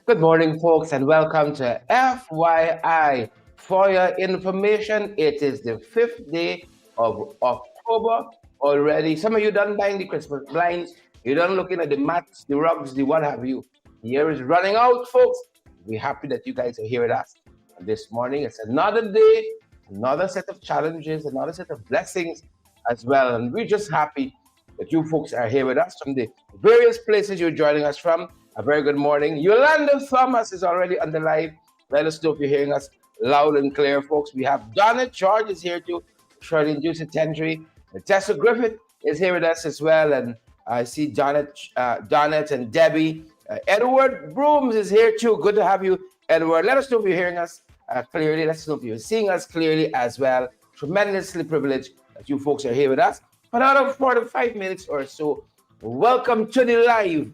Good morning, folks, and welcome to FYI. For your information, it is the 5th day of October already. Some of you done buying the Christmas blinds. You done looking at the mats, the rugs, the what have you. The year is running out, folks. We're happy that you guys are here with us. And this morning, it's another day, another set of challenges, another set of blessings as well. And we're just happy that you folks are here with us from the various places you're joining us from. A very good morning. Yolanda Thomas is already on the live. Let us know if you're hearing us loud and clear, folks. We have Donna George is here too. Shirley Juicy Tendry. Tessa Griffith is here with us as well. And I see Donnet and Debbie. Edward Brooms is here too. Good to have you, Edward. Let us know if you're hearing us clearly. Let us know if you're seeing us clearly as well. Tremendously privileged that you folks are here with us. For another 45 minutes or so, welcome to the live.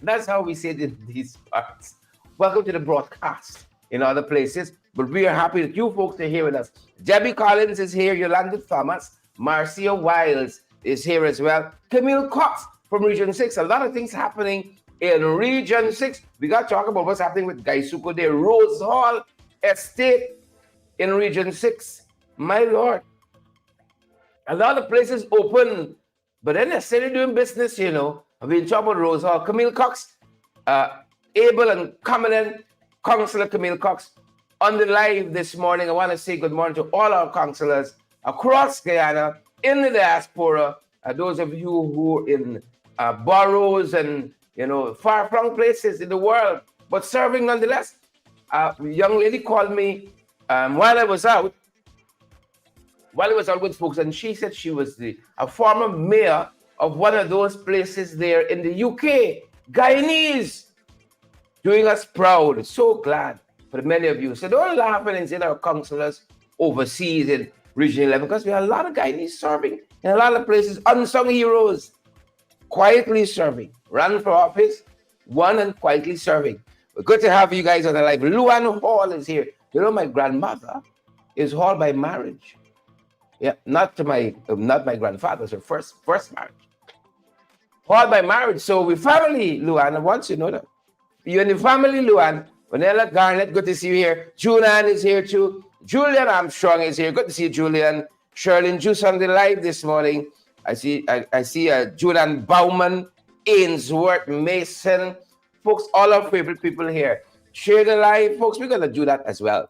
That's how we say it in these parts. Welcome to the broadcast in other places, but we are happy that you folks are here with us. Debbie Collins is here, Yolanda Thomas, Marcia Wiles is here as well, Camille Cox from Region 6. A lot of things happening in Region 6. We got to talk about what's happening with Gaisuko there, Rose Hall Estate in Region 6. My Lord. A lot of places open, but then they're still doing business, you know. I've been talking about Rose Hall. Camille Cox, able and competent Councillor Camille Cox on the live this morning. I want to say good morning to all our councillors across Guyana, in the diaspora, those of you who are in boroughs and, you know, far-flung places in the world, but serving nonetheless. A young lady called me while I was out with folks, and she said she was a former mayor of one of those places there in the UK, Guyanese, doing us proud. So glad for many of you. So don't laugh and say our councillors overseas in Region 11, because we have a lot of Guyanese serving in a lot of places, unsung heroes, quietly serving, run for office, one and quietly serving. But good to have you guys on the live. Luan Hall is here. You know, my grandmother is Hall by marriage. Yeah, not my grandfather's, her first marriage. Hall by marriage. So we family, Luan. I want you to know that. You're in the family, Luan. Vanilla Garnett, good to see you here. Julian is here too. Julian Armstrong is here. Good to see you, Julian. Shirley Juice on the live this morning. I see Julian Bauman, Ainsworth, Mason. Folks, all our favorite people here. Share the live, folks. We're going to do that as well.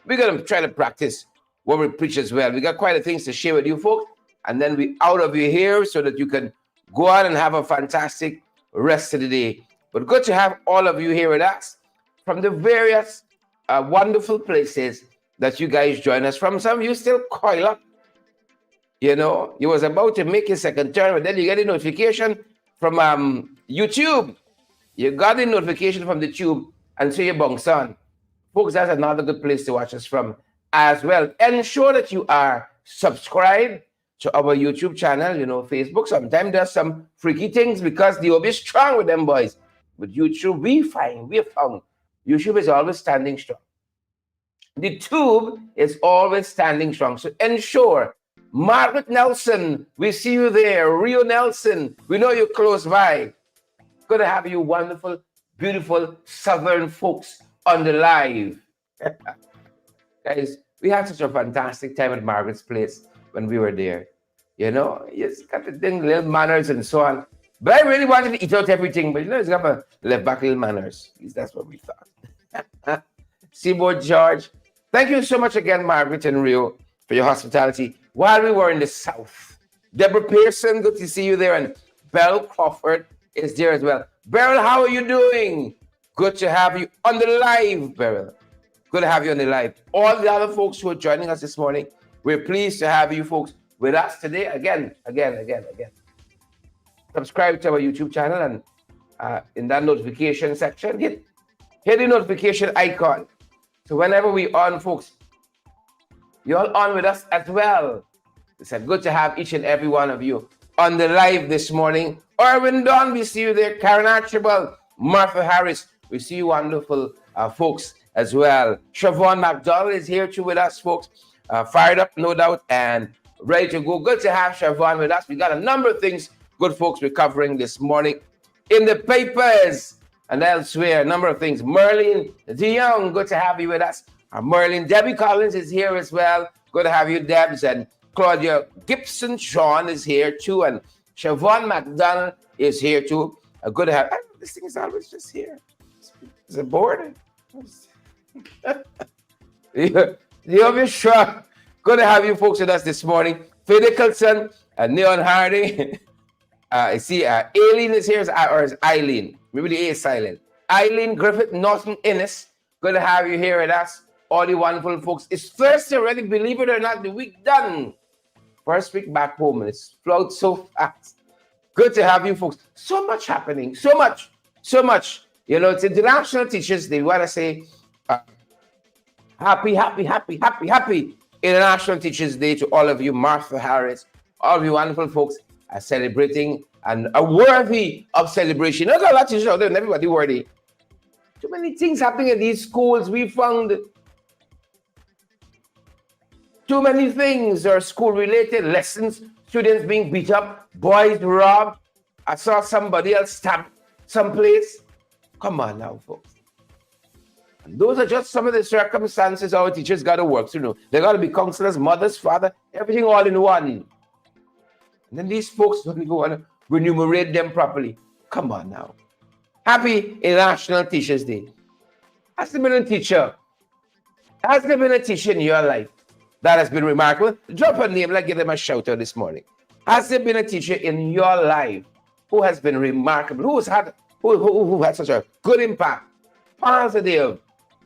We're going to try to practice what we preach as well. We got quite a things to share with you folks, and then we out of you here so that you can go on and have a fantastic rest of the day. But good to have all of you here with us from the various wonderful places that you guys join us from. Some of you still coil up. You know, you was about to make your second turn, but then you get a notification from YouTube. You got the notification from the tube, and so you bounce on. Folks, that's another good place to watch us from as well. Ensure that you are subscribed to our YouTube channel. You know, Facebook sometimes does some freaky things because they will be strong with them boys. But YouTube, we found YouTube is always standing strong. The tube is always standing strong. So ensure. Margaret Nelson, we see you there. Rio Nelson, we know you're close by. Good to have you wonderful, beautiful Southern folks on the live. Guys, we had such a fantastic time at Margaret's place when we were there. You know, it's got the little manners and so on. But I really wanted to eat out everything, but you know, it's got a left back little manners. At least that's what we thought. Seaboard George, thank you so much again, Margaret and Rio, for your hospitality while we were in the South. Deborah Pearson, good to see you there. And Beryl Crawford is there as well. Beryl, how are you doing? Good to have you on the live, Beryl. Good to have you on the live. All the other folks who are joining us this morning, we're pleased to have you folks with us today. Again. Subscribe to our YouTube channel, and in that notification section, hit the notification icon. So whenever we on, folks, you're all on with us as well. It's good to have each and every one of you on the live this morning. Irwin Don, we see you there. Karen Archibald, Martha Harris, we see you wonderful folks as well. Siobhan McDonald is here too with us, folks. Fired up, no doubt, and ready to go. Good to have Siobhan with us. We got a number of things, good folks, we're covering this morning. In the papers, and elsewhere, a number of things. Merlin DeYoung, good to have you with us. Merlin, Debbie Collins is here as well. Good to have you, Debs. And Claudia Gibson Sean is here too. And Siobhan McDonald is here too. Good to have. This thing is always just here. Is it bored? You're sure. Good to have you folks with us this morning. Phil Nicholson and Neon Hardy. I see Aileen is here, or is Eileen? Maybe the A is silent. Eileen Griffith Norton Innes. Good to have you here with us. All the wonderful folks. It's Thursday already, believe it or not, the week done. First week back home, and it's flowed so fast. Good to have you folks. So much happening. So much. You know, it's International Teachers Day. We want to say happy International Teachers Day to all of you. Martha Harris, all of you wonderful folks are celebrating and are worthy of celebration. Not a lot of teachers out there, and everybody worthy. Too many things happening in these schools. We found too many things are school-related lessons. Students being beat up, boys robbed. I saw somebody else stabbed someplace. Come on now, folks. And those are just some of the circumstances our teachers got to work through. They got to be counselors, mothers, father, everything all in one. And then these folks don't even want to remunerate them properly. Come on now. Happy International Teachers Day. Has there been a teacher? Has there been a teacher in your life that has been remarkable? Drop a name, let's give them a shout out this morning. Has there been a teacher in your life who has been remarkable, who had such a good impact, positive,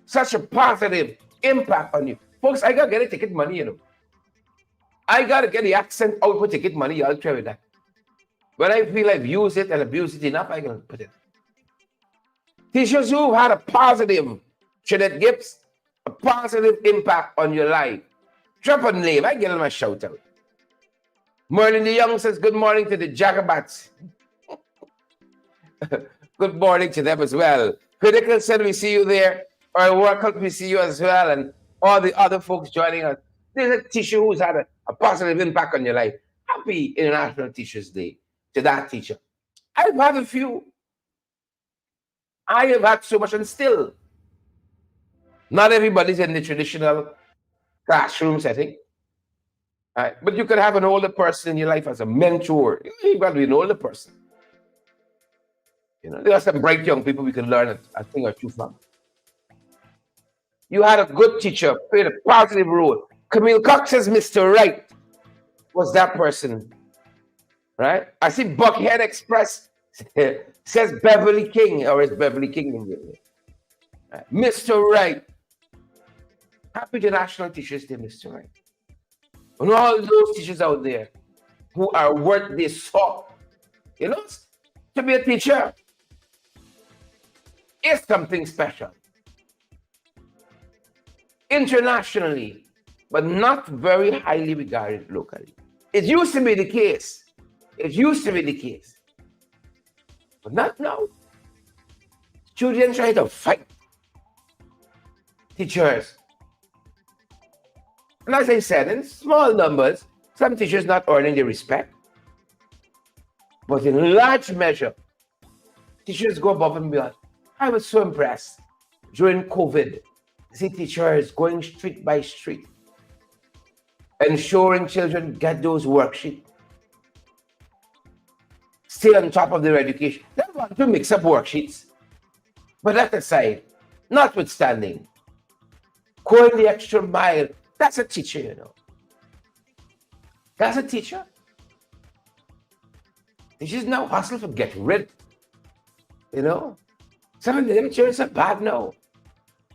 such a positive impact on you? Folks, I got to get a ticket money, you know. I got to get the accent out for ticket money. I'll try with that. When I feel I've used it and abused it enough, I can put it. Teachers who had a positive, Trinette Gibbs, a positive impact on your life. Drop a name. I give them a shout out. Merlin DeYoung says, good morning to the Jagabats. Good morning to them as well. Critical said, we see you there. Our workout, we see you as well. And all the other folks joining us. There's a teacher who's had a positive impact on your life. Happy International Teachers Day to that teacher. I've had a few. I have had so much, and still, not everybody's in the traditional classroom setting. Right? But you could have an older person in your life as a mentor. You've got to be an older person. You know, there are some bright young people we can learn a thing or two from. You had a good teacher, played a positive role. Camille Cox says Mr. Right was that person. Right? I see Buckhead Express says Beverly King, or is Beverly King in here? Right. Mr. Right. Happy International Teachers Day, Mr. Right. And all those teachers out there who are worth this salt. You know, to be a teacher is something special. Internationally, but not very highly regarded locally. It used to be the case. But not now. Students try to fight teachers. And as I said, in small numbers, some teachers not earning the respect. But in large measure, teachers go above and beyond. I was so impressed during COVID. See teachers going street by street, ensuring children get those worksheets. Stay on top of their education. They don't want to mix up worksheets. But that aside, notwithstanding, going the extra mile, that's a teacher, you know. That's a teacher. Teachers now hustle to get rid, you know. Some of them teachers are bad now.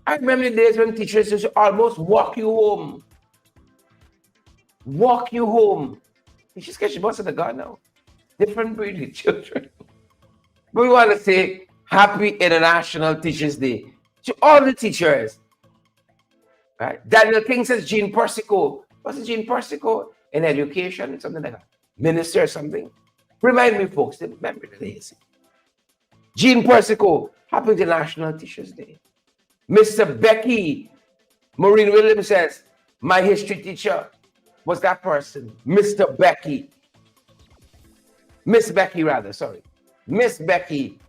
I remember the days when teachers used to almost walk you home. Walk you home. Teachers get your boss at the gun now. Different breed of children. But we want to say Happy International Teachers Day to all the teachers. Right? Daniel King says Jean Persico. What's Jean Persico? In education, something like that. Minister or something. Remind me, folks, remember the days. Jean Persico, Happy International Teachers Day. Mr. Becky, Maureen Williams says, my history teacher was that person. Mr. Becky. Miss Becky, rather, sorry. Miss Becky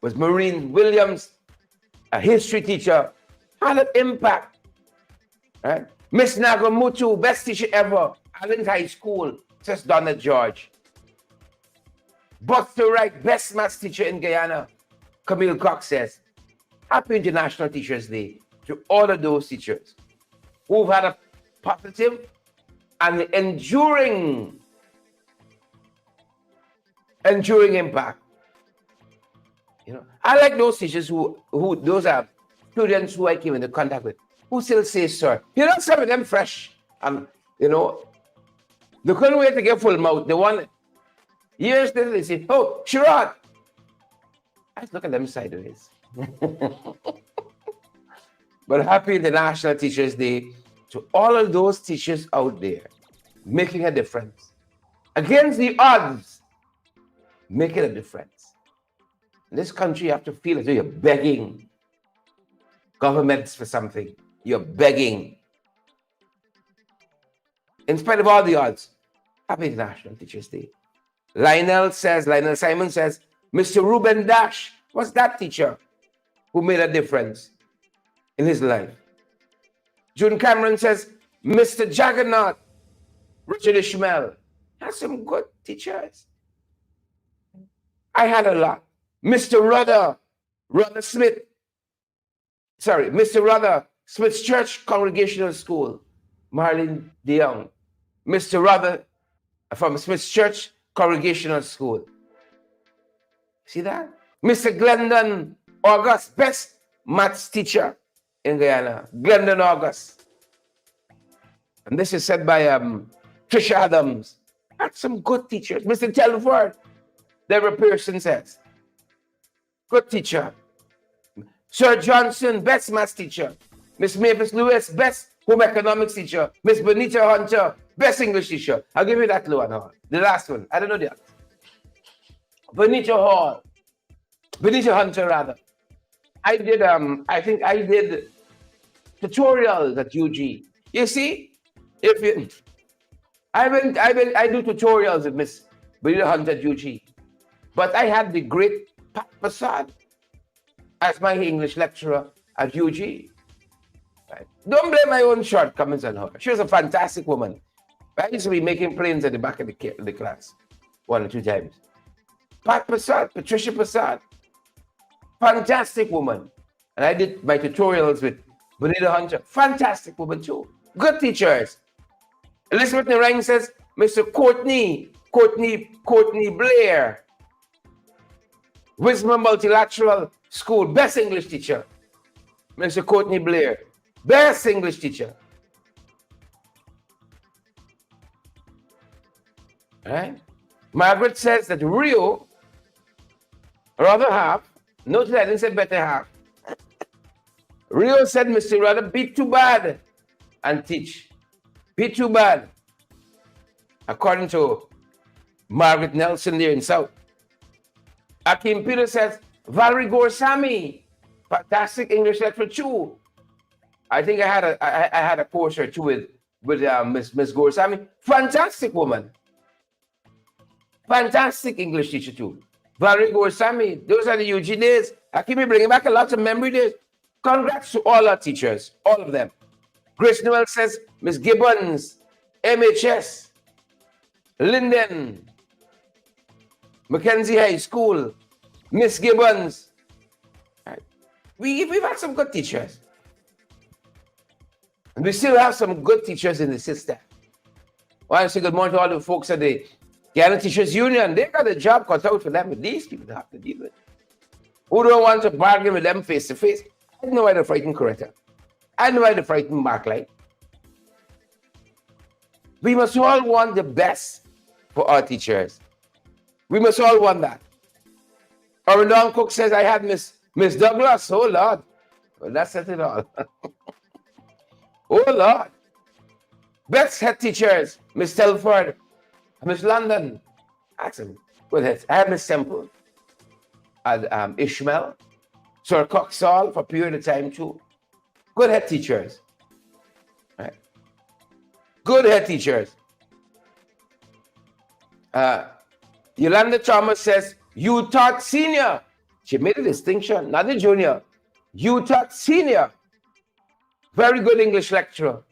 was Maureen Williams, a history teacher, had an impact. Right? Miss Nagamutu, best teacher ever, Allen High School, says Donna George. Buster Wright, best maths teacher in Guyana, Camille Cox says. Happy International Teachers Day to all of those teachers who've had a positive and enduring impact. You know, I like those teachers who those are students who I came into contact with, who still say, sir. You know, some of them fresh. You know, they couldn't wait to get full mouth. They want years later, they say, oh, Sherrod. I look at them sideways. But happy International Teachers Day to all of those teachers out there making a difference. Against the odds, making a difference. In this country, you have to feel as though you're begging governments for something. You're begging. In spite of all the odds, happy International Teachers Day. Lionel Simon says, Mr. Ruben Dash was that teacher who made a difference in his life. June Cameron says, Mr. Juggernaut, Richard Ishmael, had some good teachers. I had a lot. Mr. Rudder Smith's Church Congregational School, Marlene DeYoung. Mr. Rudder from Smith's Church Congregational School. See that? Mr. Glendon August, best maths teacher in Guyana. Glendon August. And this is said by Trisha Adams. Had some good teachers. Mr. Telford, Deborah Pearson says. Good teacher. Sir Johnson, best maths teacher. Miss Mavis Lewis, best home economics teacher. Miss Benita Hunter, best English teacher. I'll give you that one. The last one. I don't know the other. Benita Hunter rather. I did I think I did tutorials at UG. You see, I do tutorials with Miss Benita Hunter at UG. But I had the great Pat Prasad as my English lecturer at UG. Right? Don't blame my own shortcomings on her. She was a fantastic woman. I used to be making planes at the back of the class 1 or 2 times. Pat Prasad, Patricia Prasad, fantastic woman. And I did my tutorials with Bonita Hunter, fantastic woman too. Good teachers. Elizabeth Narang says, Mr. Courtney Blair, Wisdom Multilateral School, best English teacher. Mr. Courtney Blair, best English teacher. Right? Margaret says that Rio, rather half, notice I didn't say better half. Rio said, Mr. Rather, be too bad and teach. Be too bad. According to Margaret Nelson there in South. Akim Peter says, Valerie Gorsami, fantastic English lecturer too. I think I had a course or two with Miss Gorsami. Fantastic woman. Fantastic English teacher too. Valerie Gorsami, those are the UG days. Akim bringing back a lot of memory days. Congrats to all our teachers, all of them. Grace Noel says, Miss Gibbons, MHS, Linden, Mackenzie High School, Miss Gibbons. Right. We've had some good teachers. And we still have some good teachers in the system. I want to say good morning to all the folks at the Guyana Teachers Union. They got a job cut out for them, but these people have to deal with it. Who don't want to bargain with them face to face? I know why to frighten Coretta. I know why to frighten Marklight. We must all want the best for our teachers. We must all want that. Don Cook says, I had Miss Douglas. Oh, Lord. Well, that's not it all. Oh, Lord. Best head teachers, Miss Telford, Miss London. Excellent. Good heads. I had Miss Temple, and Ishmael, Sir Coxall for a period of time too. Good head teachers. Right. Good head teachers. Yolanda Thomas says, you taught senior She made a distinction, not the junior, Utah senior. Very good English lecturer.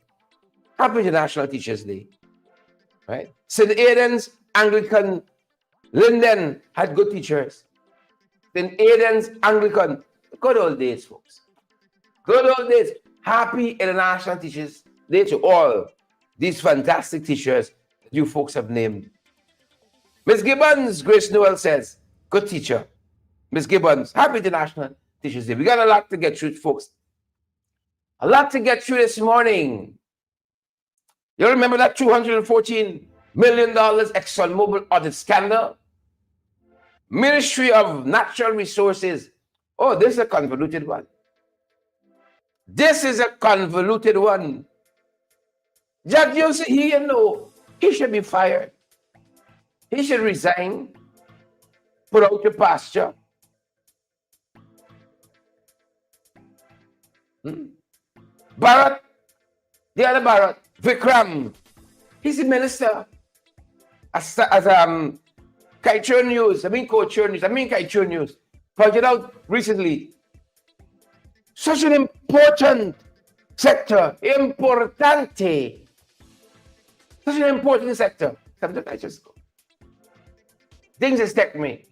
Happy International Teachers Day. Right? St. Aidan's Anglican Linden had good teachers. St. Aidan's Anglican, good old days, folks. Good old days. Happy International Teachers Day to all these fantastic teachers that you folks have named. Miss Gibbons, Grace Noel says, good teacher. Miss Gibbons, happy International Teachers Day. We got a lot to get through, folks. A lot to get through this morning. You remember that $214 million Exxon Mobile audit scandal? Ministry of Natural Resources. Oh, this is a convoluted one. This is a convoluted one. Jack Joseph, he should be fired. He should resign, put out to pasture. Barrett, the other Barrett, Vikram, he's a minister. As Kaichur News, Kaichur News, pointed out recently, such an important sector, importante, such an important sector. Sometimes I just go. Things just take me.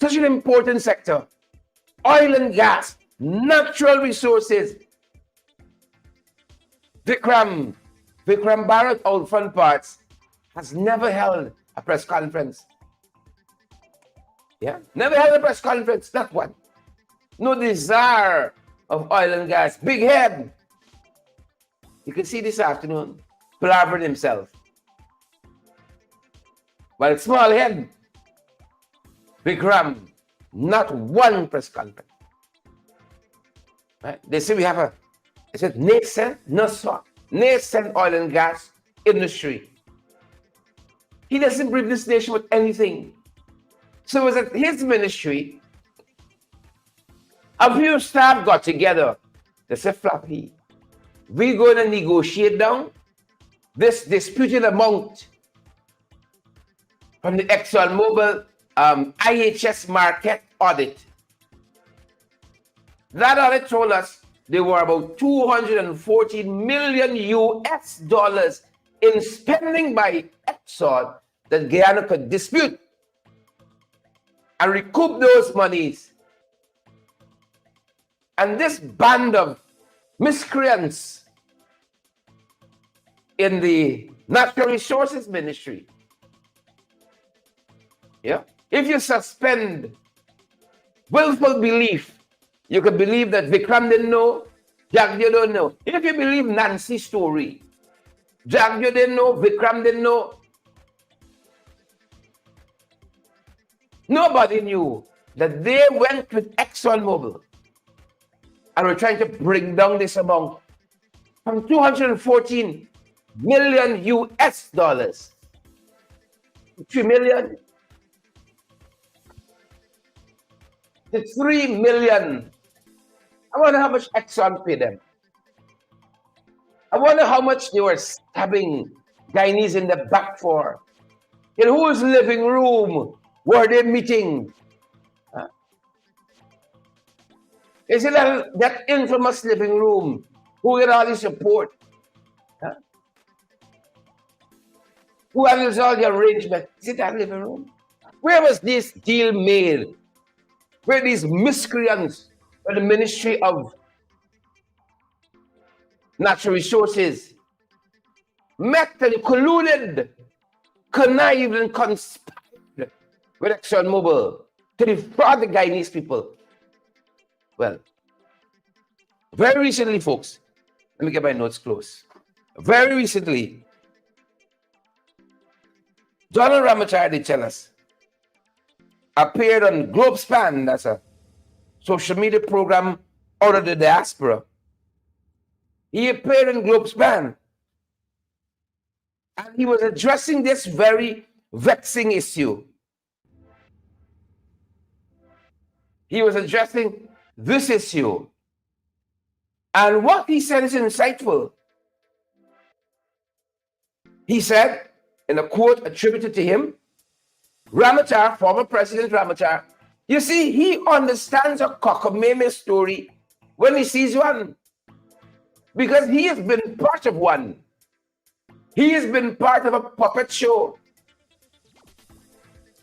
Such an important sector, oil and gas, natural resources. Vikram Bharat, Old Front Parts, has never held a press conference. Yeah, never held a press conference, not one. No desire of oil and gas. Big head. You can see this afternoon, palavering himself. While small head, Vikram, not one press conference. Right? They say we have nascent oil and gas industry. He doesn't brief this nation with anything. So it was at his ministry, a few staff got together. They said, Flappy, we're going to negotiate down this disputed amount from the Exxon Mobile IHS market audit. That audit told us there were about $214 million US in spending by Exxon that Guyana could dispute and recoup those monies. And this band of miscreants in the Natural Resources Ministry, yeah, if you suspend willful belief, you could believe that Vikram didn't know, Jagdio don't know. If you believe Nancy's story, Jagdio didn't know, Vikram didn't know. Nobody knew that they went with Exxon Mobile and were trying to bring down this amount from $214 million US, 3 million to 3 million. I wonder how much Exxon paid them. I wonder how much they were stabbing Guyanese in the back for. In whose living room were they meeting? Is it that infamous living room? Who get all the support? Who handles all the arrangement? Is it that living room? Where was this deal made? Where these miscreants for the Ministry of Natural Resources met and colluded, connived and conspired with Exxon Mobile to defraud the Guyanese people? Well, very recently, folks, let me get my notes close. Very recently, Donald Ramachar, they tell us, appeared on GlobeSpan, that's a social media program out of the diaspora. He appeared on GlobeSpan, and he was addressing this very vexing issue. He was addressing this issue. And what he said is insightful. He said, in a quote attributed to him, Ramachar, former President Ramachar, You see, he understands a cockamamie story when he sees one, because he has been part of one. He has been part of a puppet show.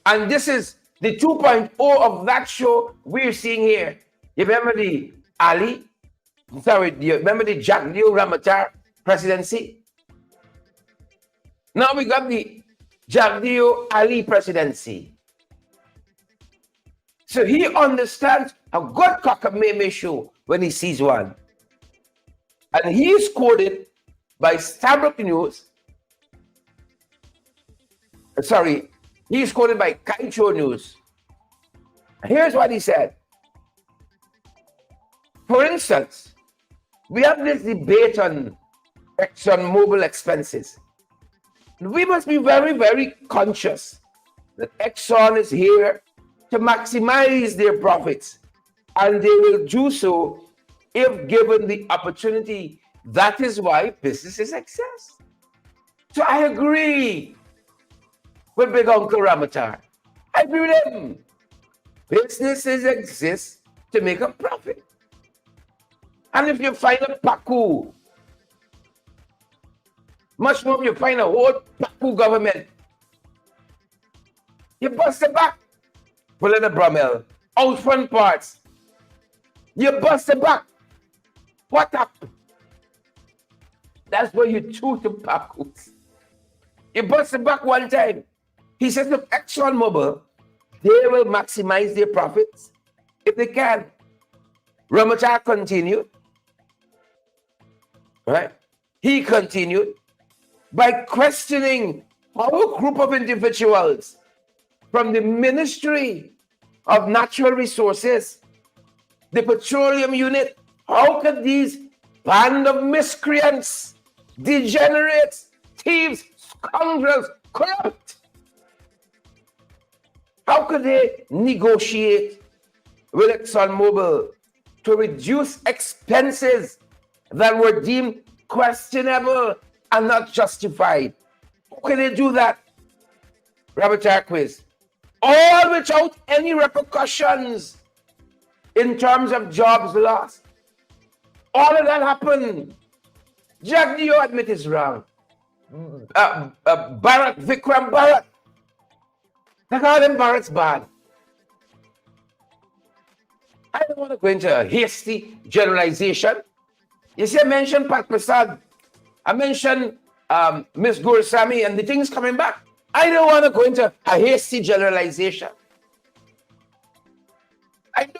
And this is the 2.0 of that show we're seeing here. You remember the you remember the Jagdeo Ramatar presidency? Now we got the Jagdeo Ali presidency. So he understands a good cockamamie show when he sees one. And he is quoted by Stabrook News. Sorry, he is quoted by Kaicho News. Here's what he said. For instance, we have this debate on Exxon Mobile expenses. We must be very, very conscious that Exxon is here to maximize their profits, and they will do so if given the opportunity. That is why businesses exist. So I agree with Big Uncle Ramatar. I agree with him. Businesses exist to make a profit. And if you find a Paku, much more if you find a whole Paku government, you bust the back, pull in the Brummel, out front parts, you bust the back. What up? That's where you choose the Pakus. You bust the back one time. He says, look, Exxon Mobile, they will maximize their profits if they can. Ramatar continued. Right? He continued by questioning how a group of individuals from the Ministry of Natural Resources, the Petroleum Unit, how could these band of miscreants, degenerates, thieves, scoundrels, corrupt, how could they negotiate with ExxonMobil to reduce expenses that were deemed questionable and not justified? How can they do that? Ramatar quiz. All without any repercussions in terms of jobs lost. All of that happened. Jagdeo admit is wrong. Bharat, Vikram Bharat. They call them Bharat's bad. I don't want to go into a hasty generalization. You see, I mentioned Pat Prasad. I mentioned Miss Gurusamy, and the thing's coming back. I don't want to go into a hasty generalization. I don't.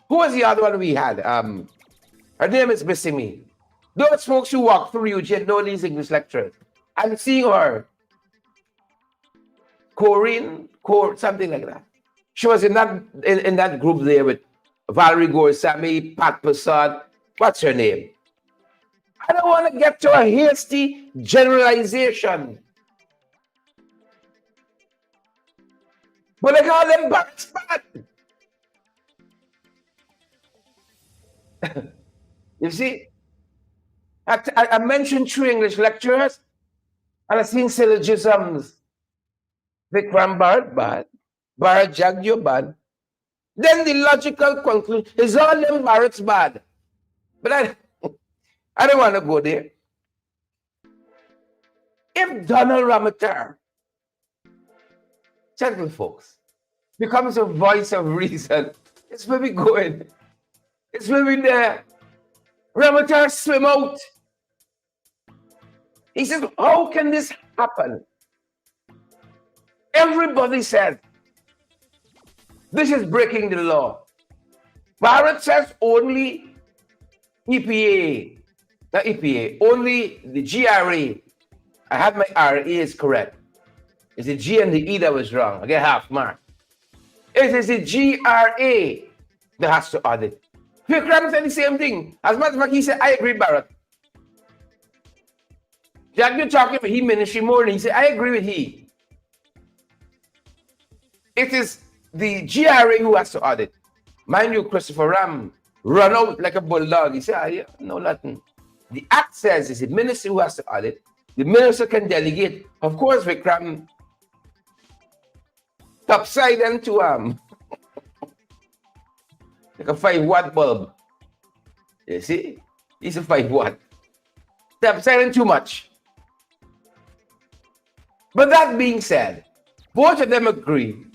Who was the other one we had? Her name is missing me. Those folks who walk through Eugene know these English lecturers. I'm seeing her. Corinne, something like that. She was in that group there with Valerie Gurusamy, Pat Prasad. What's her name? I don't want to get to a hasty generalization. But I call them bad. You see, I mentioned 2 English lecturers, and I seen syllogisms. Vikram Bharat bad, Bharat Jagdeo bad. Then the logical conclusion is all them Bharat's bad. But I don't want to go there. If Donald Ramatar, gentle folks, becomes a voice of reason, it's where we're going. It's where we're there. Ramatar swim out. He says, how can this happen? Everybody said, this is breaking the law. Bharat says only EPA, not EPA, only the GRA. I have my RA is correct. It's the G and the E that was wrong. I get half mark. It is the GRA that has to audit. Vikram said the same thing. As much as he said, I agree, Bharat. Jagdeo talking about he ministry more than he said, I agree with he. It is the GRA who has to audit. Mind you, Christopher Ram run out like a bulldog. He said, no, nothing. The act says it's the minister who has to audit. The minister can delegate. Of course, Vikram subsiding to like a 5-watt bulb. You see? It's a 5-watt. Subsiding too much. But that being said, both of them agree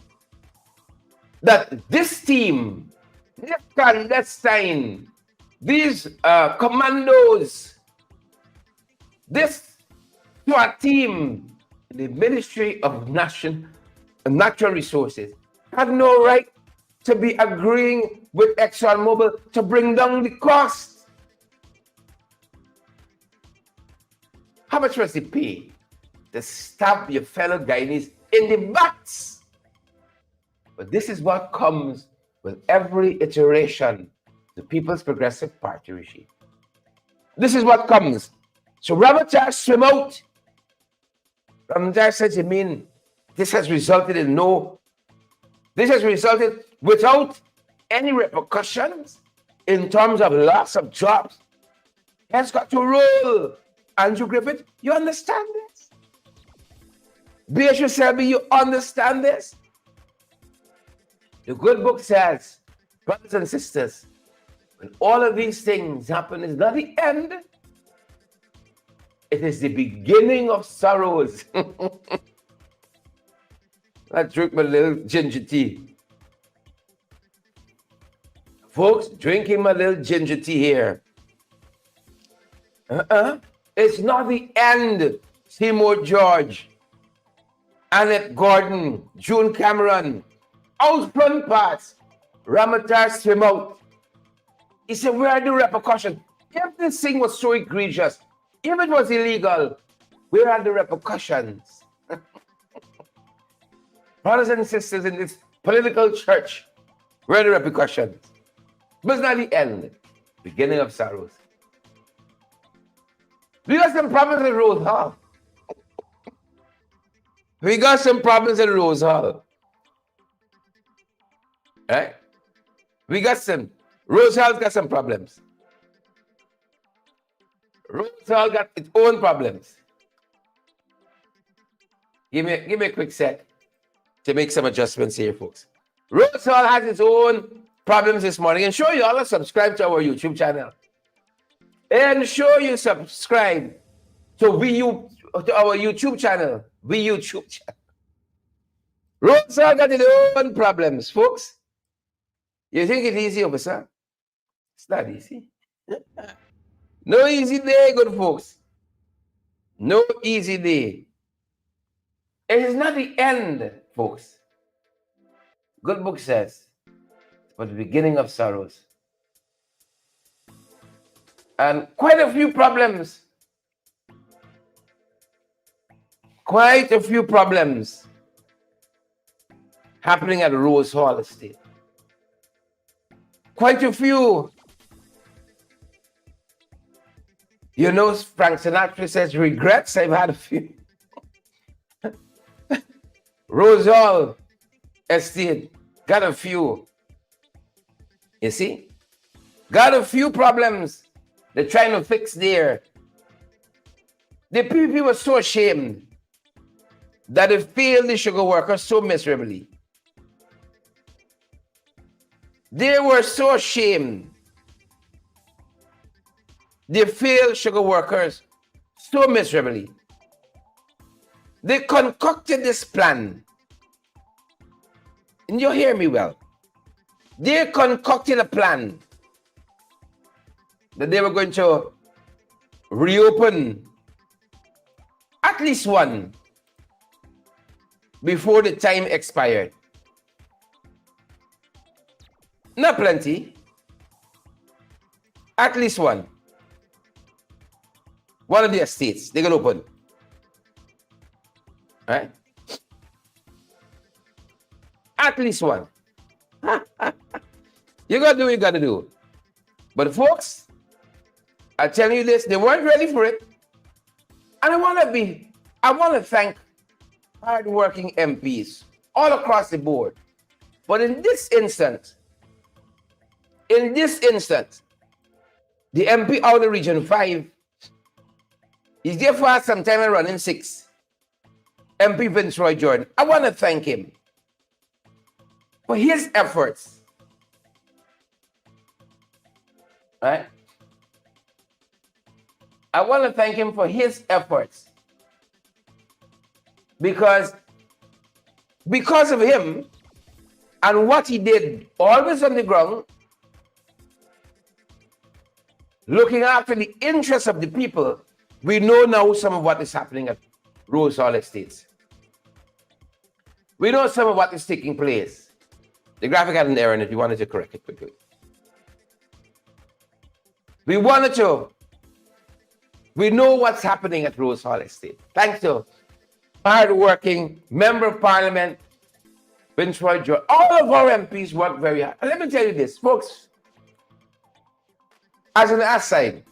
that this team, this clandestine, these commandos, this SWAT team, the Ministry of Natural Resources, have no right to be agreeing with Exxon Mobile to bring down the cost. How much must they pay to stab your fellow Guyanese in the butts? But this is what comes with every iteration the People's Progressive Party regime. This is what comes. So Ramatar swim out. Ramatar says, you mean this has resulted in this has resulted without any repercussions in terms of loss of jobs? Has got to roll. Andrew Griffith, you understand this? Beatrice Selby, you understand this? The good book says, brothers and sisters, when all of these things happen, it's not the end. It is the beginning of sorrows. I drink my little ginger tea. Folks, drinking my little ginger tea here. It's not the end. Seymour George, Annette Gordon, June Cameron, out front parts, Ramatar swim out. He said, where are the repercussions? If this thing was so egregious, if it was illegal, where are the repercussions? Brothers and sisters in this political church, where are the repercussions? But it's not the end, beginning of sorrows. We got some problems in Rose Hall. We got some problems in Rose Hall. Right? We got some. Rose Hall's got some problems. Rose Hall got its own problems. Give me a quick sec to make some adjustments here, folks. Rose Hall has its own problems this morning. And sure, you all subscribe to our YouTube channel. And sure, you subscribe to our YouTube channel. YouTube channel. Rose Hall got its own problems, folks. You think it's easy, officer? It's not easy. No easy day, good folks. No easy day. It is not the end, folks. Good book says, but the beginning of sorrows. And quite a few problems. Quite a few problems happening at Rose Hall Estate. Quite a few. You know, Frank Sinatra says, regrets, I've had a few. Rose Hall Estate, got a few. You see? Got a few problems they're trying to fix there. The people were so ashamed that they failed the sugar workers so miserably. They were so ashamed. They failed sugar workers so miserably. They concocted this plan. And you hear me well. They concocted a plan that they were going to reopen at least one before the time expired. Not plenty. At least one. One of the estates, they can open. Right? At least one. You gotta do what you gotta do. But folks, I tell you this, they weren't ready for it. And I wanna thank hard-working MPs all across the board. But in this instance, the MP out of Region 5, he's there for some time and running 6. MP Vince Roy Jordan. I want to thank him. for his efforts. Right? I want to thank him for his efforts. Because of him and what he did, always on the ground, looking after the interests of the people, we know now some of what is happening at Rose Hall Estates. We know some of what is taking place. The graphic had an error in it. We wanted to correct it quickly. We know what's happening at Rose Hall Estate. Thanks to hard-working Member of Parliament, Vince Roy George. All of our MPs work very hard. And let me tell you this, folks. As an aside,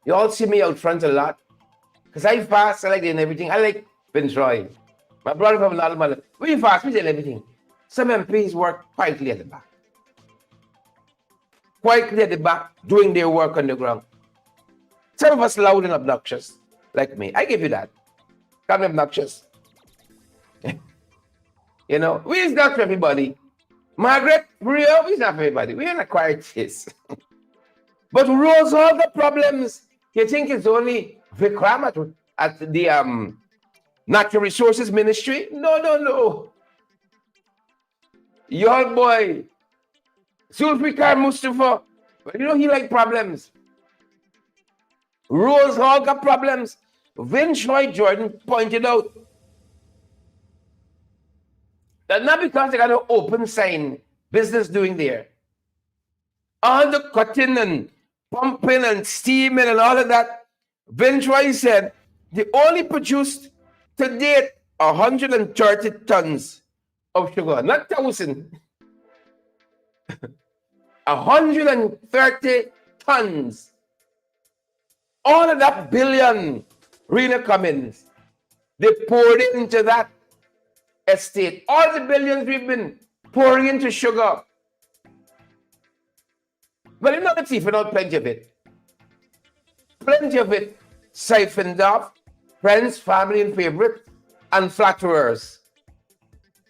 you all see me out front a lot. Because I fast, I like doing everything. I like Vince Roy. My brother from another mother. We fast, we tell everything. Some MPs work quietly at the back. Quietly at the back, doing their work on the ground. Some of us loud and obnoxious, like me. I give you that. Kind of obnoxious. You know, we're not for everybody. Margaret, we're not for everybody. We're in a quiet place. But Rose, all the problems, you think it's only Vikram at the Natural Resources Ministry? No. Your boy, Zulfikar Mustafa, you know he like problems. Rose Hall got problems. Vince Roy Jordan pointed out that not because they got an open sign business doing there. All the cutting and pumping and steaming and all of that, Vince Roy said they only produced to date 130 tons of sugar, not 1,000. 130 tons. All of that billion Rena Cummins, they poured into that estate. All the billions we've been pouring into sugar. But in other thief, not plenty of it. Plenty of it siphoned off friends, family, and favorites, and flatterers.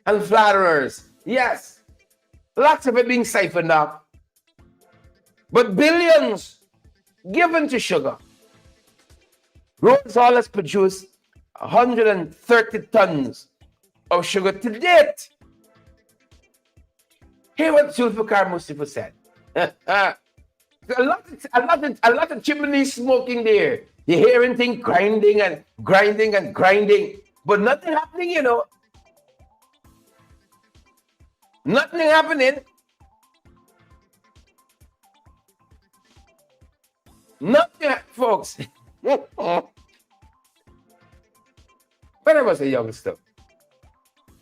And flatterers. Yes. Lots of it being siphoned off. But billions given to sugar. Rose Hall has produced 130 tons of sugar to date. Hear what Zulfikar Mustafa said. a lot of chimney smoking there. You're hearing things grinding and grinding and grinding, but nothing happening, you know. Nothing happening. Nothing, folks. When I was a youngster,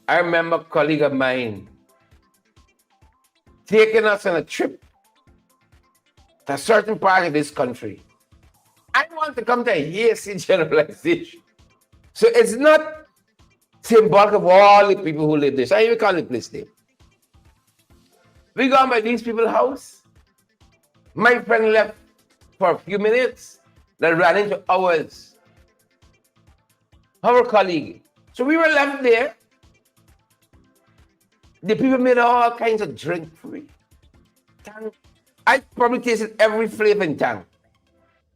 I remember a colleague of mine taking us on a trip to a certain part of this country. I want to come to a hasty generalization. So it's not symbolic of all the people who live there. So I even call it place name. We gone by these people's house. My friend left for a few minutes, then ran into ours. Our colleague. So we were left there. The people made all kinds of drink for me. Tang. I probably tasted every flavor in Tang.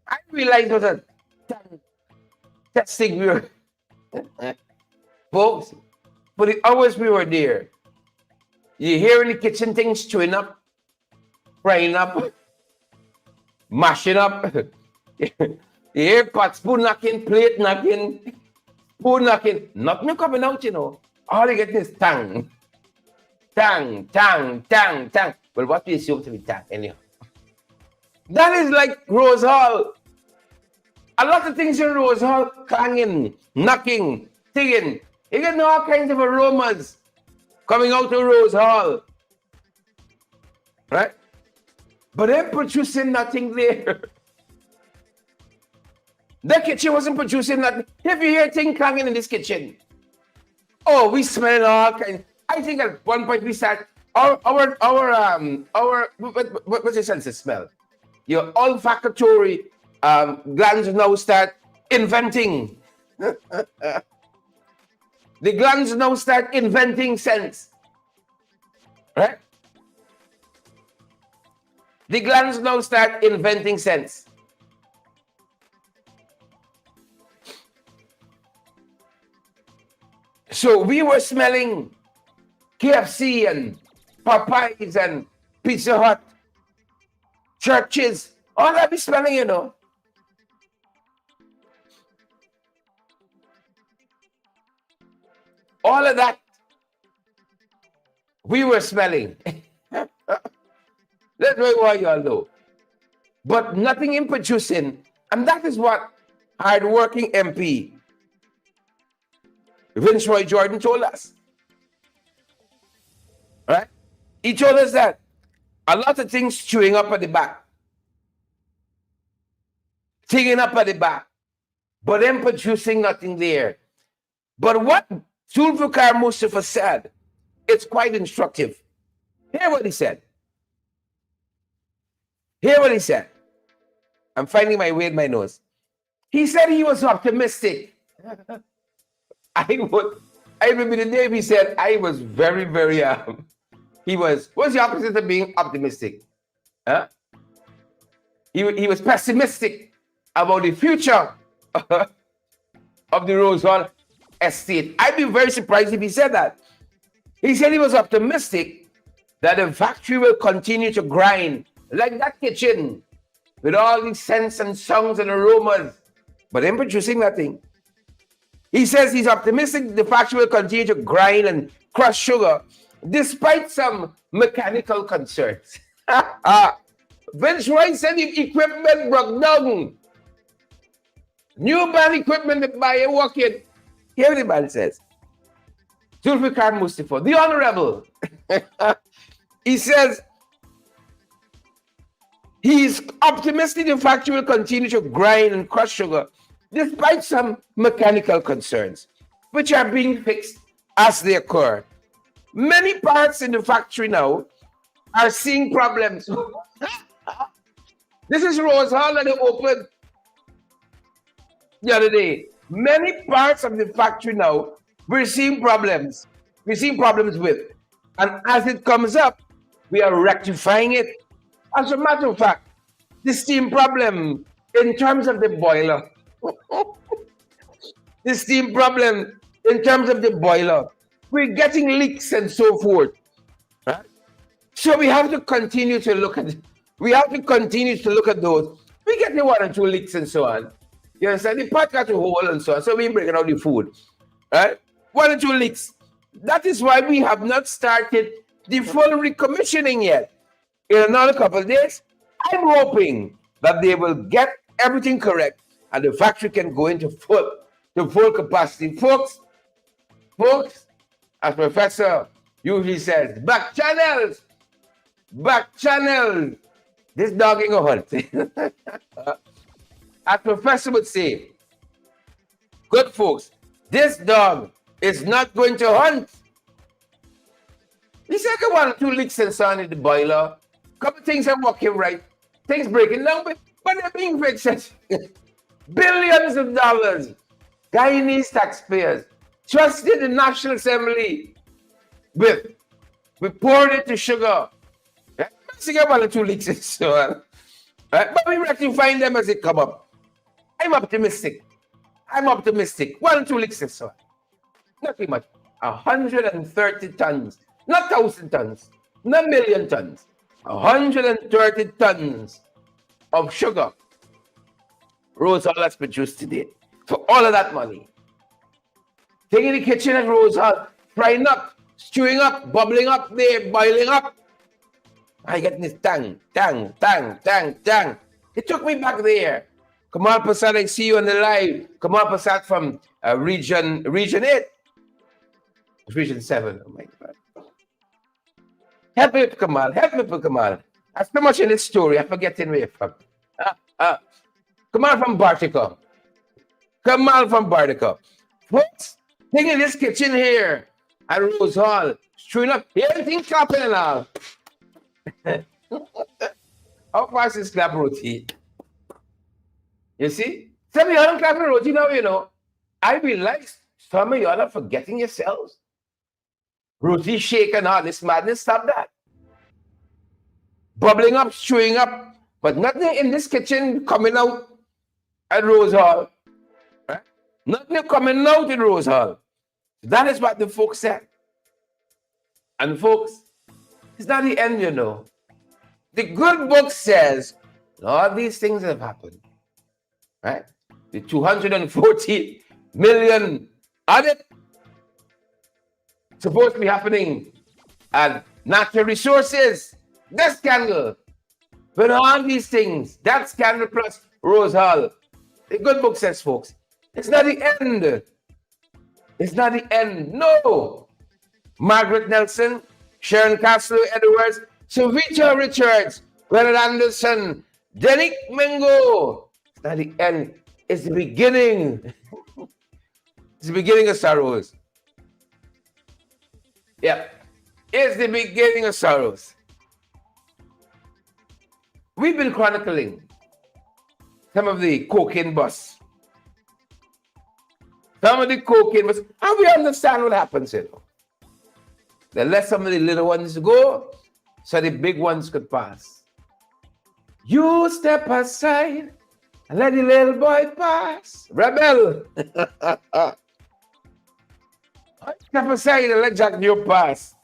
I realized it was a Tang testing we were. Folks, for the hours we were there, you hear in the kitchen things chewing up, frying up, mashing up. You hear pot spoon knocking, plate knocking, spoon knocking. Nothing coming out, you know. All you get is Tang. Tang, Tang, Tang, Tang. Well, what we assume to be Tang, anyhow. That is like Rose Hall. A lot of things in Rose Hall, clanging, knocking, singing. You get all kinds of aromas coming out of Rose Hall. Right? But they're producing nothing there. The kitchen wasn't producing nothing. If you hear things clanging in this kitchen, oh, we smell all kinds. I think at one point we start what's the sense of smell? Your olfactory glands now start inventing. The glands now start inventing scents. Right? The glands now start inventing scents. So we were smelling KFC and Popeyes and Pizza Hut, churches, all that we smelling, you know. All of that we were smelling. That's why you all know. But nothing in producing, and that is what hard-working MP Vince Roy Jordan told us. Right? He told us that a lot of things chewing up at the back, tinging up at the back, but then producing nothing there. But what Zulfikar Mustafa said, it's quite instructive. Hear what he said. Hear what he said. I'm finding my way in my nose. He said he was optimistic. I remember the day he said I was very, very what's the opposite of being optimistic? Huh? He was pessimistic about the future of the Rose Hall estate. I'd be very surprised if he said that. He said he was optimistic that the factory will continue to grind like that kitchen with all these scents and songs and aromas, but then producing nothing. He says he's optimistic the factory will continue to grind and crush sugar despite some mechanical concerns. Vince Roy said the equipment broke down. New band equipment to buy a walk in. Here the man says. Zulfikar Mustafa, the Honorable. He says he's optimistic the factory will continue to grind and crush sugar despite some mechanical concerns, which are being fixed as they occur. Many parts in the factory now are seeing problems. This is Rose Hall that they opened the other day. Many parts of the factory now we're seeing problems. We're seeing problems with. And as it comes up, we are rectifying it. As a matter of fact, the steam problem in terms of the boiler. The steam problem in terms of the boiler. We're getting leaks and so forth. Right? So we have to continue to look at those. We get the 1 or 2 leaks and so on. You understand? The pot got a hole and so on. So we bring out the food. Right? 1 or 2 leaks. That is why we have not started the full recommissioning yet. In another couple of days, I'm hoping that they will get everything correct and the factory can go into full capacity. Folks, as Professor usually says, back channels. This dog ain't gonna hunt. As Professor would say, good folks, this dog is not going to hunt. He said, 1 or 2 leaks and so on in the boiler. Couple things are working right. Things breaking down, but they're being fixed. Billions of dollars. Guyanese taxpayers trusted the National Assembly with. We poured it to sugar. So 1 or 2 leaks and so on. But we rectifying them as they come up. I'm optimistic. 1 or 2 leaks and so on. Nothing much. 130 tons. Not 1,000 tons. Not million tons. 130 tons of sugar Rose Hall has produced today. For all of that money. Taking the kitchen at Rose Hall, frying up, stewing up, bubbling up there, boiling up. I get this tang. It took me back there. Kamal Prasad, I see you on the live. Kamal Prasad from Region 8. Region 7. Oh my God. Help me, Kamal. There's so much in this story. I'm forgetting where from. Kamal from Bartica. Folks, taking this kitchen here at Rose Hall, strewing up, everything clapping and all. How fast is clap roti? You see? Some of y'all don't clap roti now, you know. I realize some of y'all are forgetting yourselves. roti shake and all this madness. Stop that. Bubbling up, chewing up, but nothing in this kitchen coming out at Rose Hall. Right? Nothing coming out in Rose Hall. That is what the folks said. And folks, it's not the end, you know. The good book says all these things have happened. Right? The 240 million audit supposed to be happening at natural resources. That scandal. But all these things, that scandal plus Rose Hall. The good book says, folks, it's not the end. It's not the end. No. Margaret Nelson, Sharon Castro Edwards, Savita Richards, Leonard Anderson, Denick Mingo. It's not the end. It's the beginning. It's the beginning of sorrows. Yeah. It's the beginning of sorrows. We've been chronicling some of the cocaine busts. Some of the cocaine busts. And we understand what happens, you know. They let some of the little ones go so the big ones could pass. You step aside and let the little boy pass. Rebel. Step aside and let Jack New pass.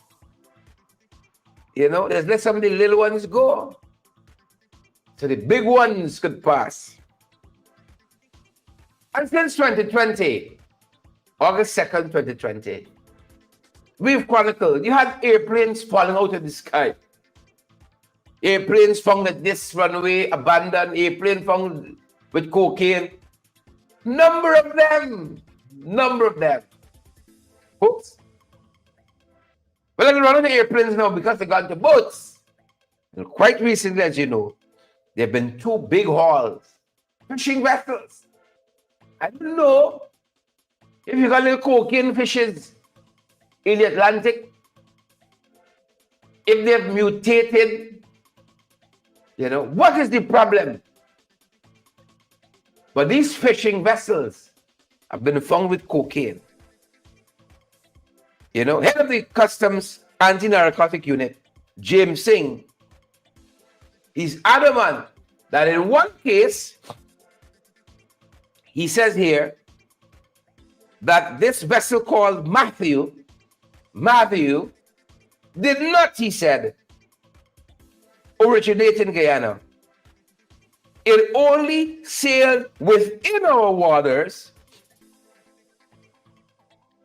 You know, let's let some of the little ones go so the big ones could pass. And since 2020, August 2nd, 2020, we've chronicled, you had airplanes falling out of the sky. Airplanes found at this runway, abandoned, airplane found with cocaine. Number of them. Oops. Well, I can run on the airplanes now because they got into boats. And quite recently, as you know, there have been 2 big hauls, fishing vessels. I don't know if you got little cocaine fishes in the Atlantic, if they've mutated, you know, what is the problem? But these fishing vessels have been found with cocaine. You know, head of the Customs Anti-Narcotic Unit, James Singh, is adamant that in one case, he says here that this vessel called Matthew did not, he said, originate in Guyana. It only sailed within our waters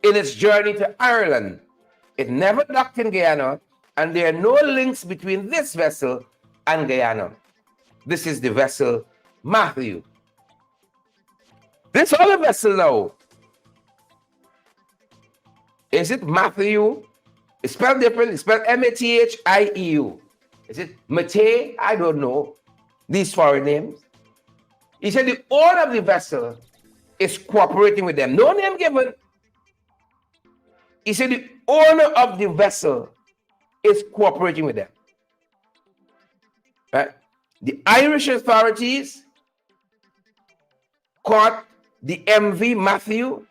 in its journey to Ireland. It never docked in Guyana, and there are no links between this vessel and Guyana. This is the vessel Matthew. This other vessel now, is it Matthew? It's spelled different. It's spelled M-A-T-H-I-E-U. Is it Matei? I don't know these foreign names. He said the owner of the vessel is cooperating with them. No name given. He said the owner of the vessel is cooperating with them. Right? The Irish authorities caught the MV Matthew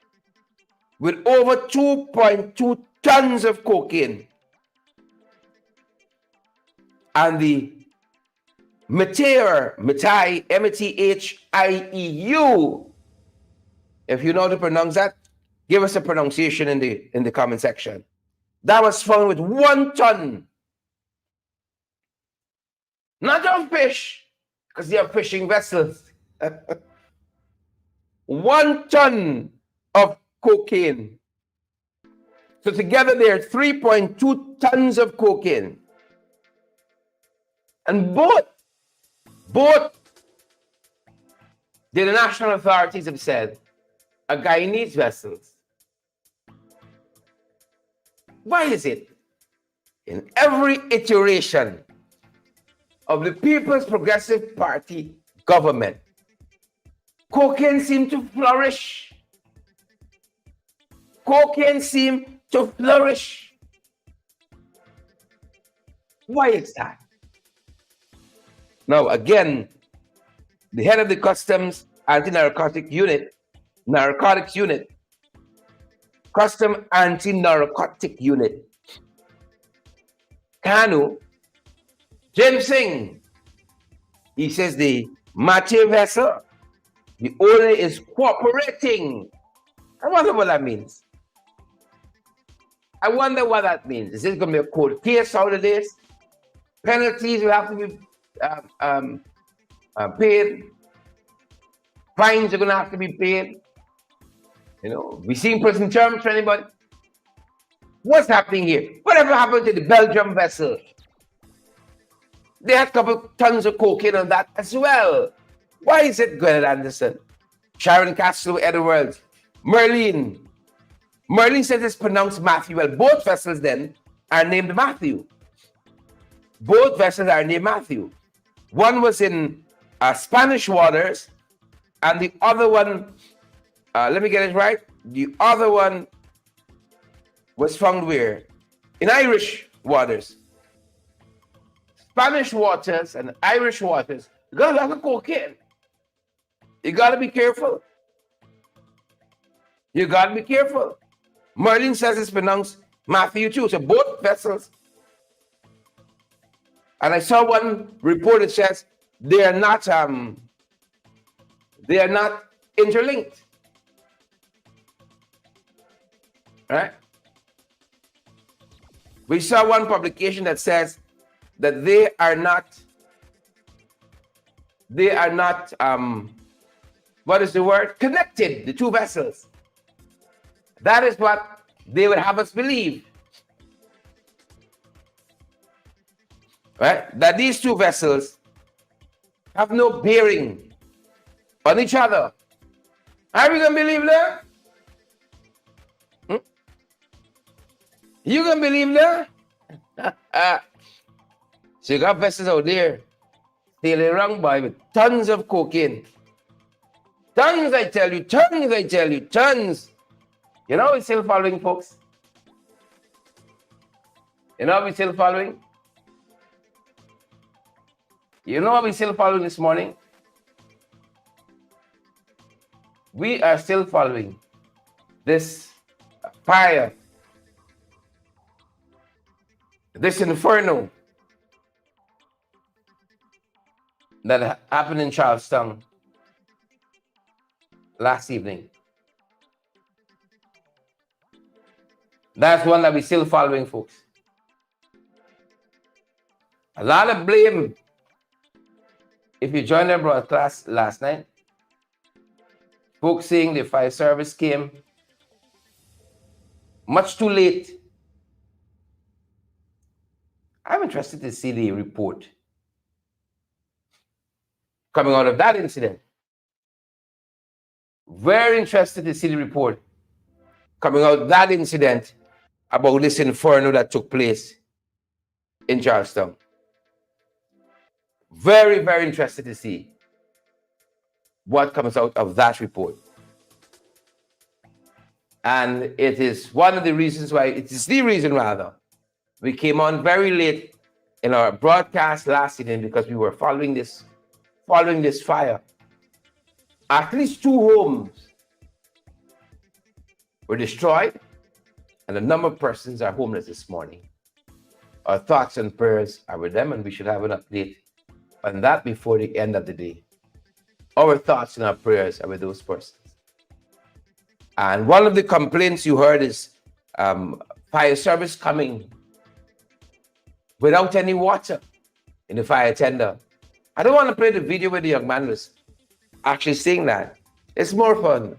with over 2.2 tons of cocaine. And the Matei, M-A-T-H-I-E-U, if you know how to pronounce that, give us a pronunciation in the comment section. That was found with 1 ton. Not of fish, because they are fishing vessels. 1 ton of cocaine. So together there are 3.2 tons of cocaine. And both the national authorities have said are Guyanese vessels. Why is it in every iteration of the People's Progressive Party government, cocaine seems to flourish? Cocaine seems to flourish. Why is that? Now, again, the head of the Customs Anti-Narcotics Unit, Custom Anti-Narcotic Unit, canoe. Jim Singh, he says the Matthew vessel, the owner is cooperating. I wonder what that means. I wonder what that means. Is it going to be a court case out of this? Penalties will have to be paid. Fines are going to have to be paid. You know, we seen prison terms for anybody. What's happening here? Whatever happened to the Belgium vessel? They had a couple tons of cocaine on that as well. Why is it Gwyneth Anderson, Sharon Castro, Edwards, Merlin? Merlin says it's pronounced Matthew. Well, both vessels then are named Matthew. Both vessels are named Matthew. One was in Spanish waters, and the other one, let me get it right. The other one was found where? In Irish waters. Spanish waters and Irish waters, you got a lot of cocaine. You got to be careful. You got to be careful. Merlin says it's pronounced Matthew too. So both vessels. And I saw one report that says they are not interlinked. Right? We saw one publication that says that they are not what is the word? Connected, the two vessels. That is what they would have us believe. Right? That these two vessels have no bearing on each other. Are we going to believe that? You going to believe that? So you got vessels out there sailing around by with tons of cocaine. Tons, I tell you, tons, I tell you, tons. You know we're still following, folks? You know we're still following? You know what we're still following this morning? We are still following this fire, this inferno that happened in Charlestown last evening. That's one that we're still following, folks. A lot of blame. If you joined our broadcast last night, folks saying the fire service came much too late. I'm interested to see the report coming out of that incident. Very interested to see the report coming out of that incident about this inferno that took place in Charlestown. Very, very interested to see what comes out of that report. And it is one of the reasons why, it is the reason rather, we came on very late in our broadcast last evening, because we were following this fire. At least 2 homes were destroyed, and a number of persons are homeless this morning. Our thoughts and prayers are with them, and we should have an update on that before the end of the day. Our thoughts and our prayers are with those persons. And one of the complaints you heard is fire service coming without any water in the fire tender. I don't want to play the video where the young man was actually saying that. It's more fun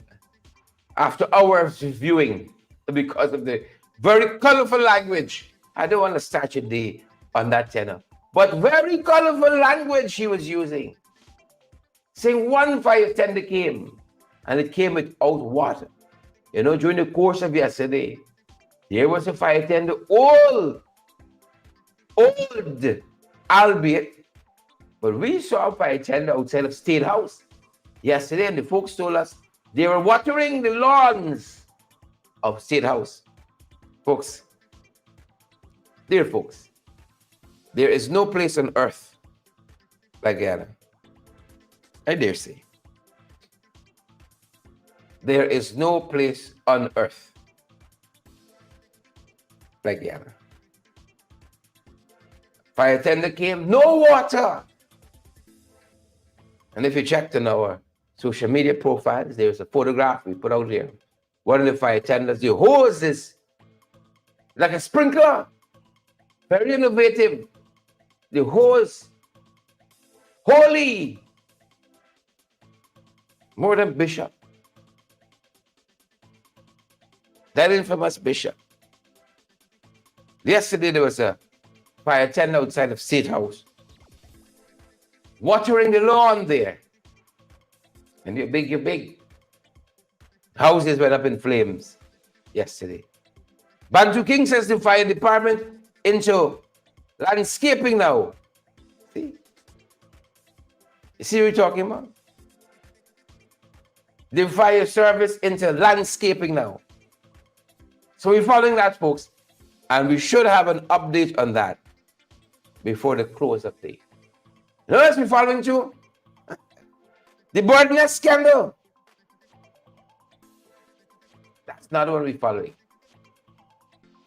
after hours of viewing because of the very colorful language. I don't want to start your day on that tenor. But very colorful language he was using. Saying one fire tender came, and it came without water. You know, during the course of yesterday, there was a fire tender, old, albeit, but we saw a fire tender outside of State House yesterday, and the folks told us they were watering the lawns of State House. Folks, dear folks, there is no place on earth like Guyana. I dare say. There is no place on earth like Guyana. Fire tender came, no water. And if you checked on our social media profiles, there's a photograph we put out here. One of the fire tenders, the hose is like a sprinkler. Very innovative. The hose, holy, more than bishop. That infamous bishop. Yesterday there was a fire tender outside of State House, watering the lawn there. And you're big. Houses went up in flames yesterday. Bantu King says the fire department into landscaping now. See? You see what we're talking about? The fire service into landscaping now. So we're following that, folks. And we should have an update on that before the close of the day. You know what we're following too? The bird nest scandal. That's not what we're following.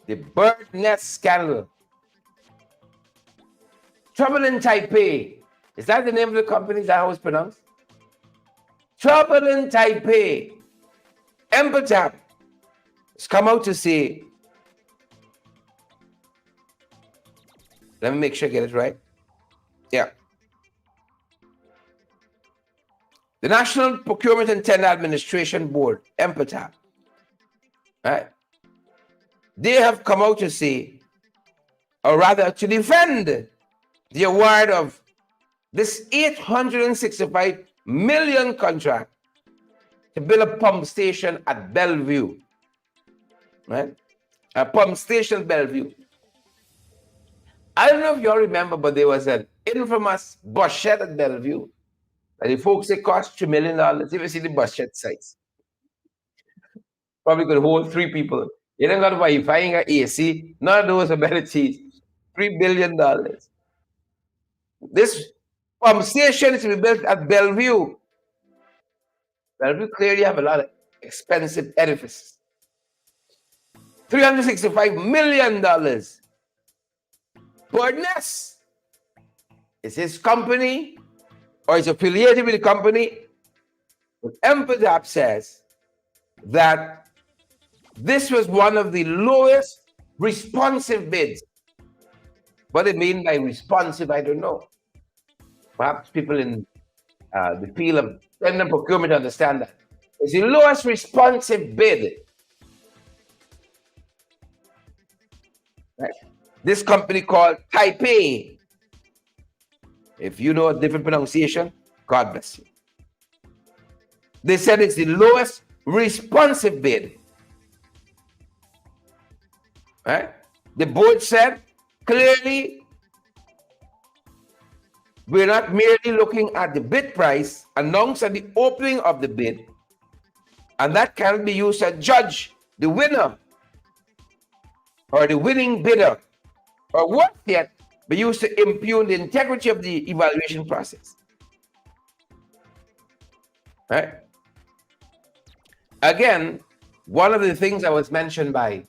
The bird nest scandal. Trouble in Taipei. Is that the name of the company? Is that how it's pronounced? Trouble in Taipei. Empatap has come out to say, let me make sure I get it right. Yeah. The National Procurement and Tender Administration Board, Empatap, right? They have come out to say, or rather to defend the award of this $865 million contract to build a pump station at Bellevue, right? A pump station at Bellevue. I don't know if you all remember, but there was an infamous bus shed at Bellevue. And the folks say cost $3 million. If you see the bus shed sites, probably could hold 3 people. You don't got Wi-Fi, you got AC. None of those amenities. $3 billion. This pump station is to be built at Bellevue. Bellevue clearly have a lot of expensive edifices. $365 million. Bird Nest is his company, or is affiliated with the company. But Empatap says that this was one of the lowest responsive bids. What they mean by responsive, I don't know. Perhaps people in the field of tender procurement understand that. It's the lowest responsive bid. Right? This company called Taipei. If you know a different pronunciation, God bless you. They said it's the lowest responsive bid. Right? The board said clearly, we're not merely looking at the bid price announced at the opening of the bid, and that can be used to judge the winner or the winning bidder, or what yet be used to impugn the integrity of the evaluation process. Right? Again, one of the things that was mentioned by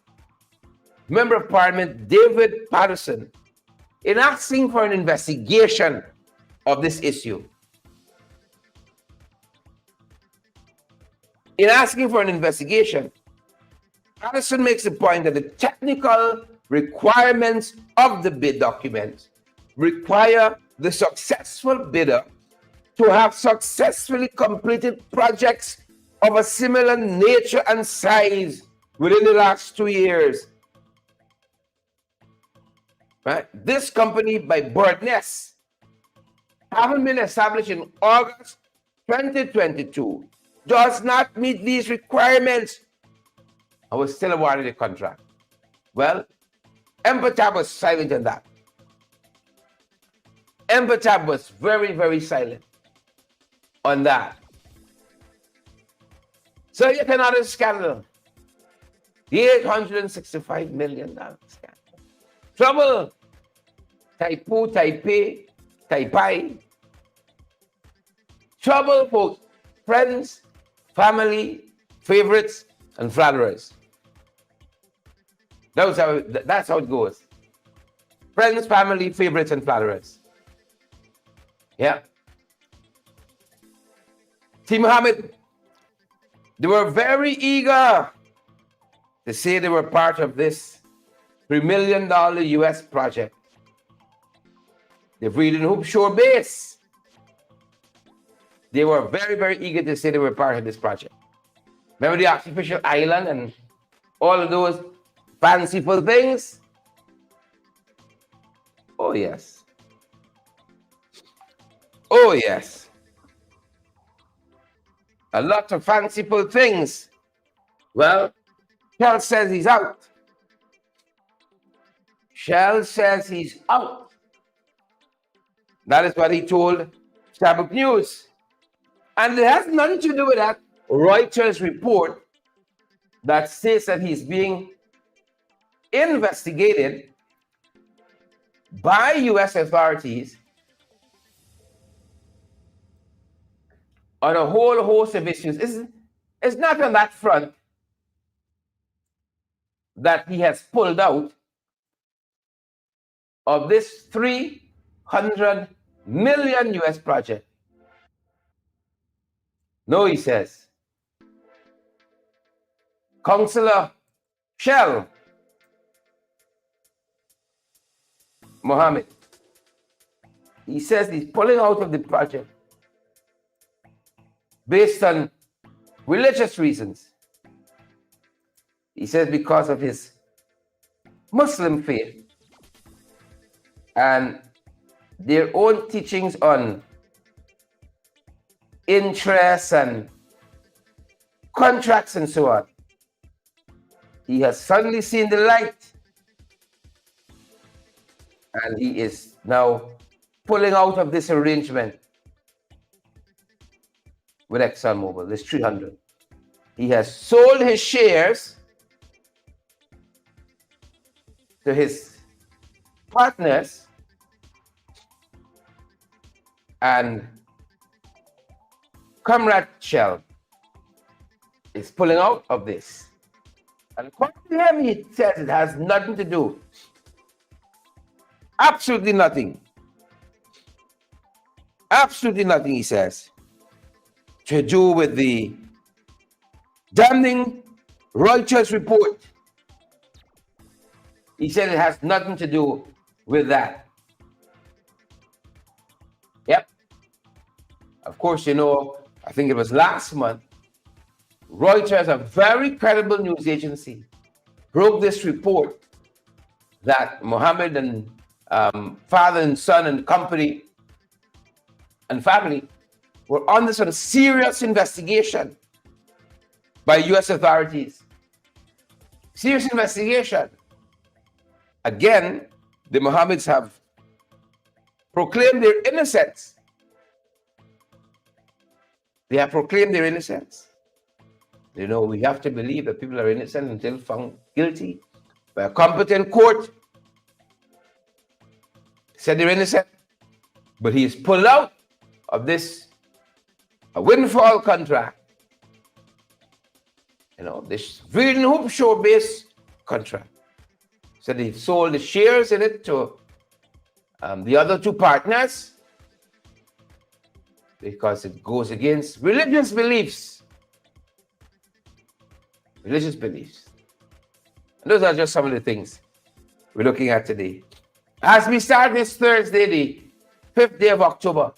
Member of Parliament David Patterson in asking for an investigation of this issue. In asking for an investigation, Patterson makes the point that the technical requirements of the bid document require the successful bidder to have successfully completed projects of a similar nature and size within the last 2 years. Right? This company by Bird Nest, having been established in August 2022, does not meet these requirements. I was still awarded a contract. Well, Empatap was silent on that. Empatap was very, very silent on that. So yet another scandal. The $865 million scandal. Trouble. Tepui, Tepui. Trouble for friends, family, favorites, and flatterers. That's how it goes. Friends, family, favorites, and flatterers. Yeah. T. Muhammad, they were very eager to say they were part of this $3 million US project. The Breeding Hoop Shore base. They were very, very eager to say they were part of this project. Remember the artificial island and all of those fanciful things? Oh, yes. Oh, yes. A lot of fanciful things. Well, Shell says he's out. Shell says he's out. That is what he told Shabuk News. And it has nothing to do with that Reuters report that states that he's being investigated by US authorities on a whole host of issues. It's not on that front that he has pulled out of this $300 million US project. No, he says. Councillor Shell Mohammed, he says he's pulling out of the project based on religious reasons. He says because of his Muslim faith and their own teachings on interest and contracts and so on. He has suddenly seen the light and he is now pulling out of this arrangement with Exxon Mobile, this 300. He has sold his shares to his partners and Comrade Shell is pulling out of this. And according to him, he says it has nothing to do, absolutely nothing, he says, to do with the damning Reuters report. He said it has nothing to do with that. Yep. Of course, you know, I think it was last month, Reuters, a very credible news agency, broke this report that Mohammed and father and son and company and family were under sort of serious investigation by US authorities. Serious investigation. Again, the Mohammeds have proclaimed their innocence. They have proclaimed their innocence. You know, we have to believe that people are innocent until found guilty by a competent court. Said they're innocent, but he is pulled out of this a windfall contract. You know, this Breeding Hoop Shore based contract. So they sold the shares in it to the other two partners because it goes against religious beliefs. Religious beliefs. And those are just some of the things we're looking at today. As we start this Thursday, the 5th day of October,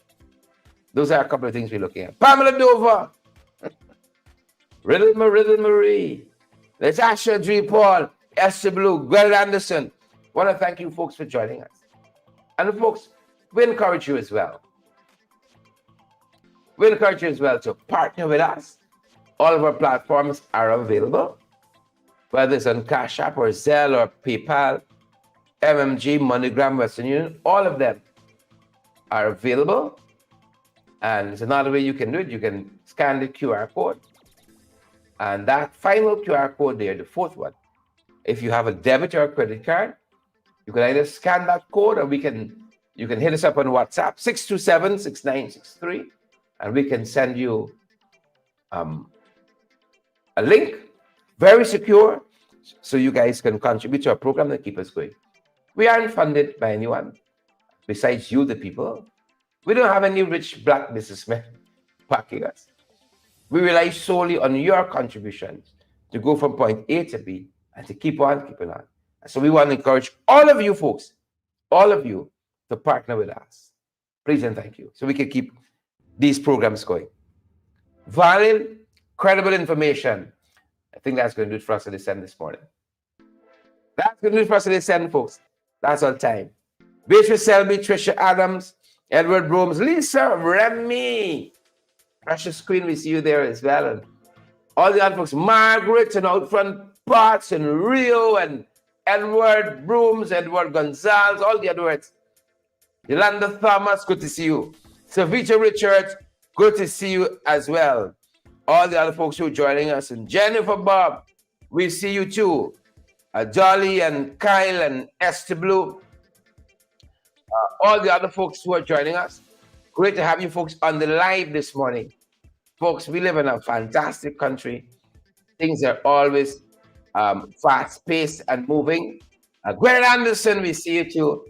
those are a couple of things we're looking at. Pamela Dover, Riddle Marie, Natasha Dre Paul, Esther Blue, Gwel Anderson. I want to thank you folks for joining us. And folks, we encourage you as well. We encourage you as well to partner with us. All of our platforms are available, whether it's on Cash App or Zelle or PayPal, MMG, MoneyGram, Western Union, all of them are available. And it's another way you can do it. You can scan the QR code. And that final QR code there, the fourth one, if you have a debit or a credit card, you can either scan that code or you can hit us up on WhatsApp, 627-6963, and we can send you a link, very secure, so you guys can contribute to our program and keep us going. We aren't funded by anyone besides you, the people. We don't have any rich black businessmen backing us. We rely solely on your contributions to go from point A to B and to keep on keeping on. So we want to encourage all of you folks, all of you, to partner with us. Please and thank you. So we can keep these programs going. Valid, credible information. I think that's going to do it for us to listen this morning. That's going to do it for us to listen, folks. That's all time. Beatrice Selby, Trisha Adams, Edward Brooms, Lisa, Remy, Precious Queen, we see you there as well. And all the other folks, Margaret and out front parts and Rio and Edward Brooms, Edward Gonzalez, all the Edwards. Yolanda Thomas, good to see you. Savita Richards, good to see you as well. All the other folks who are joining us. And Jennifer Bob, we see you too. Jolly and Kyle and Esther Blue. All the other folks who are joining us. Great to have you folks on the live this morning. Folks, we live in a fantastic country. Things are always fast-paced and moving. Gwen Anderson, we see you too.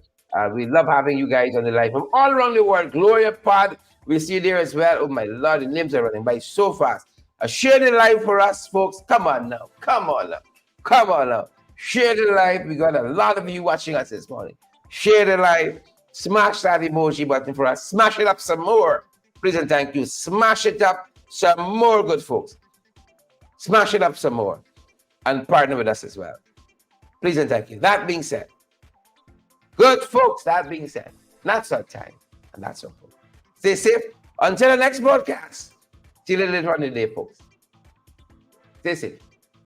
We love having you guys on the live from all around the world. Gloria Pod, we see you there as well. Oh my Lord, the names are running by so fast. Share the live for us, folks. Come on now. Come on now. Come on now. Share the live. We got a lot of you watching us this morning. Share the live. Smash that emoji button for us. Smash it up some more. Please and thank you. Smash it up some more, good folks. Smash it up some more. And partner with us as well. Please and thank you. That being said, good folks, that being said, that's our time. And that's our folks. Stay safe until the next broadcast. See you later on the day, folks. Stay safe.